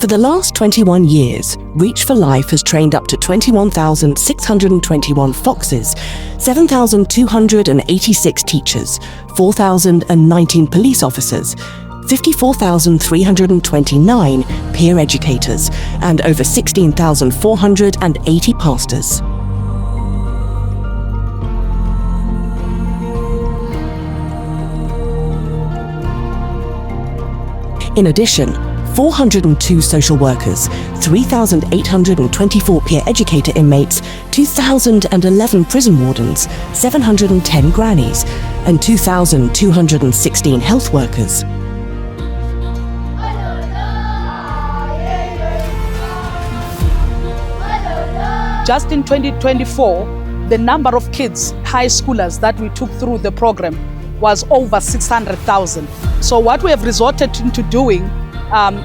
For the last 21 years, Reach for Life has trained up to 21,621 foxes, 7,286 teachers, 4,019 police officers, 54,329 peer educators, and over 16,480 pastors. In addition, 402 social workers, 3,824 peer educator inmates, 2,011 prison wardens, 710 grannies, and 2,216 health workers. Just in 2024, the number of kids, high schoolers that we took through the program was over 600,000. So what we have resorted into doing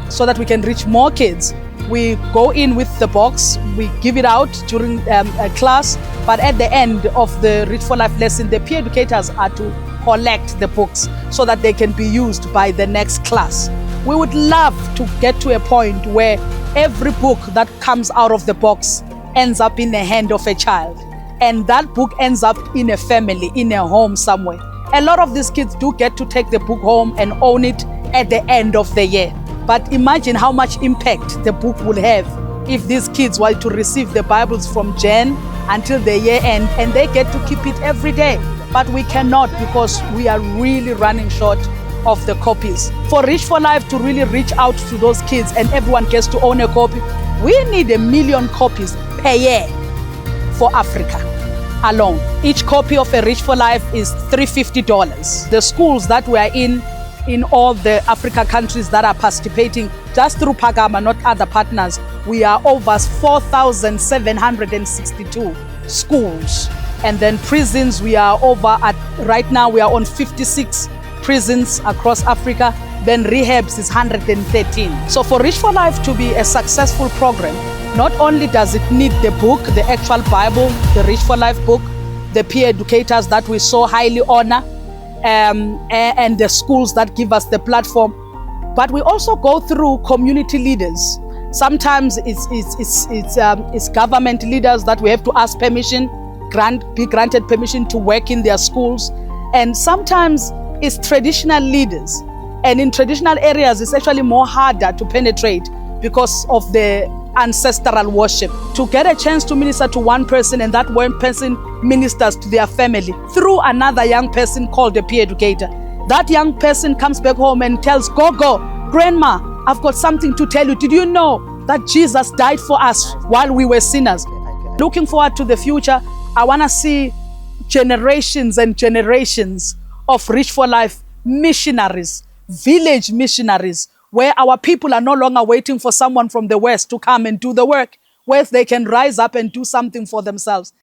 so that we can reach more kids, we go in with the box, we give it out during a class, but at the end of the Reach for Life lesson, the peer educators are to collect the books so that they can be used by the next class. We would love to get to a point where every book that comes out of the box ends up in the hand of a child, and that book ends up in a family, in a home somewhere. A lot of these kids do get to take the book home and own it at the end of the year. But imagine how much impact the book will have if these kids were to receive the Bibles from Jan until the year end, and they get to keep it every day. But we cannot, because we are really running short of the copies. For Reach for Life to really reach out to those kids and everyone gets to own a copy, we need 1 million copies per year for Africa alone. Each copy of a Reach for Life is $350. The schools that we are in all the Africa countries that are participating, just through Pagama, not other partners, we are over 4,762 schools. And then prisons, we are right now we are on 56 prisons across Africa. Then rehabs is 113. So for Reach for Life to be a successful program, not only does it need the book, the actual Bible, the Reach for Life book, the peer educators that we so highly honor, and the schools that give us the platform, but we also go through community leaders. Sometimes it's government leaders that we have to ask permission, be granted permission to work in their schools, and sometimes it's traditional leaders. And in traditional areas, it's actually more harder to penetrate because of the ancestral worship. To get a chance to minister to one person, and that one person ministers to their family through another young person called a peer educator. That young person comes back home and tells Gogo, Grandma, I've got something to tell you. Did you know that Jesus died for us while we were sinners? Looking forward to the future, I want to see generations and generations of Reach for Life missionaries, village missionaries, where our people are no longer waiting for someone from the West to come and do the work, where they can rise up and do something for themselves.